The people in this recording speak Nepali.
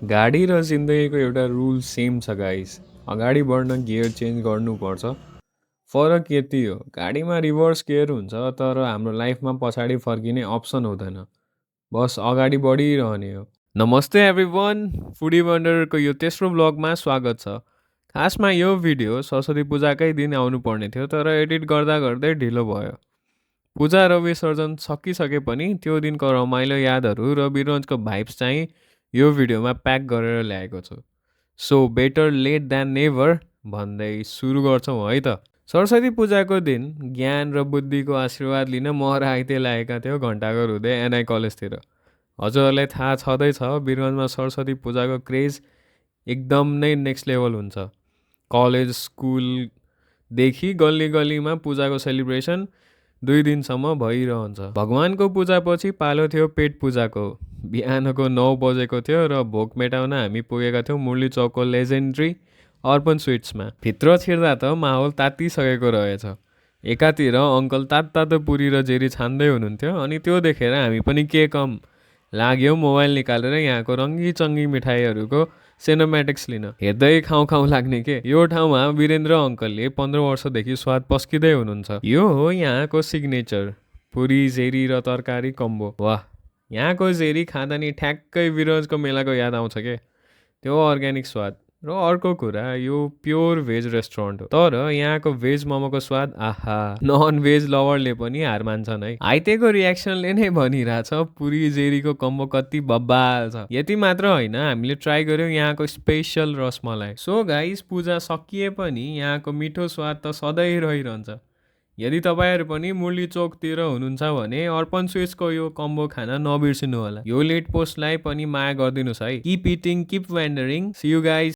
गाडी र जिन्दगीको एउटा रुल सेम छ गाइस। अगाडि बढ्न गियर चेन्ज गर्नुपर्छ। फरक यति हो, गाडीमा रिभर्स गियर हुन्छ तर हाम्रो लाइफमा पछाडि फर्किने अप्सन हुँदैन। बस अगाडि बढिरहने हो। नमस्ते एभ्रिवान, फुडी वन्डरको यो तेस्रो ब्लगमा स्वागत छ। खासमा यो भिडियो सरस्वती पूजाकै दिन आउनुपर्ने थियो तर एडिट गर्दा गर्दै ढिलो भयो। पूजा र विसर्जन सकिसके पनि त्यो दिनको रमाइलो यादहरू र बिरन्जको भाइब्स चाहिँ यो भिडियोमा प्याक गरेर ल्याएको छु। सो बेटर लेट द्यान नेभर भन्दै सुरु गर्छौँ है त। सरस्वती पूजाको दिन ज्ञान र बुद्धिको आशीर्वाद लिन महर आइते लागेका थियो घन्टाघर हुँदै एनआई कलेजतिर। हजुरहरूलाई थाहा छँदैछ बिरगन्जमा सरस्वती पूजाको क्रेज एकदम नै नेक्स्ट लेभल हुन्छ। कलेज स्कुलदेखि गल्ली गल्लीमा पूजाको सेलिब्रेसन 2 दिनसम्म भइरहन्छ। भगवानको पूजापछि पालो थियो पेट पूजाको। बिहानको 9 बजेको थियो र भोक मेटाउन हामी पुगेका थियौँ मुरली चौकको लेजेन्ड्री अर्पण स्विट्समा। भित्र छिर्दा त माहौल तात्तिसकेको रहेछ। एकातिर अङ्कल तातो पुरी र जेरी छान्दै हुनुहुन्थ्यो अनि त्यो देखेर हामी पनि के कम लाग्यो मोबाइल निकालेर यहाँको रङ्गी चङ्गी मिठाईहरूको सिनेमेटिक्स लिन। हेर्दै खाउँ खाउँ लाग्ने के। यो ठाउँमा वीरेन्द्र अङ्कलले 15 वर्षदेखि स्वाद पस्किँदै हुनुहुन्छ। यो हो यहाँको सिग्नेचर पुरी जेरी र तरकारी कम्बो। वाह, यहाँको जेरी खाँदा नि ठ्याक्कै बिरजको मेलाको याद आउँछ के। त्यो अर्ग्यानिक स्वाद। र अर्को कुरा, यो प्योर भेज रेस्टुरेन्ट हो तर यहाँको भेज मोमोको स्वाद आहा, नन भेज लभरले पनि हार मान्छन् है। आइतेको रियाक्सनले नै भनिरहेछ पुरी जेरीको कम्बो कति बब्बाल छ। यति मात्र होइन, हामीले ट्राई गर्यौँ यहाँको स्पेसल रसमलाई। सो गाइस, पूजा सकिए पनि यहाँको मिठो स्वाद त सधैँ रहिरहन्छ। यदि तपाईँहरू पनि मुरली चोकतिर हुनुहुन्छ भने अर्पण स्विट्सको यो कम्बो खान नबिर्सिनु होला। यो लेट पोस्टलाई पनि माया गरिदिनुहोस् है। Keep eating, keep wandering. See you guys.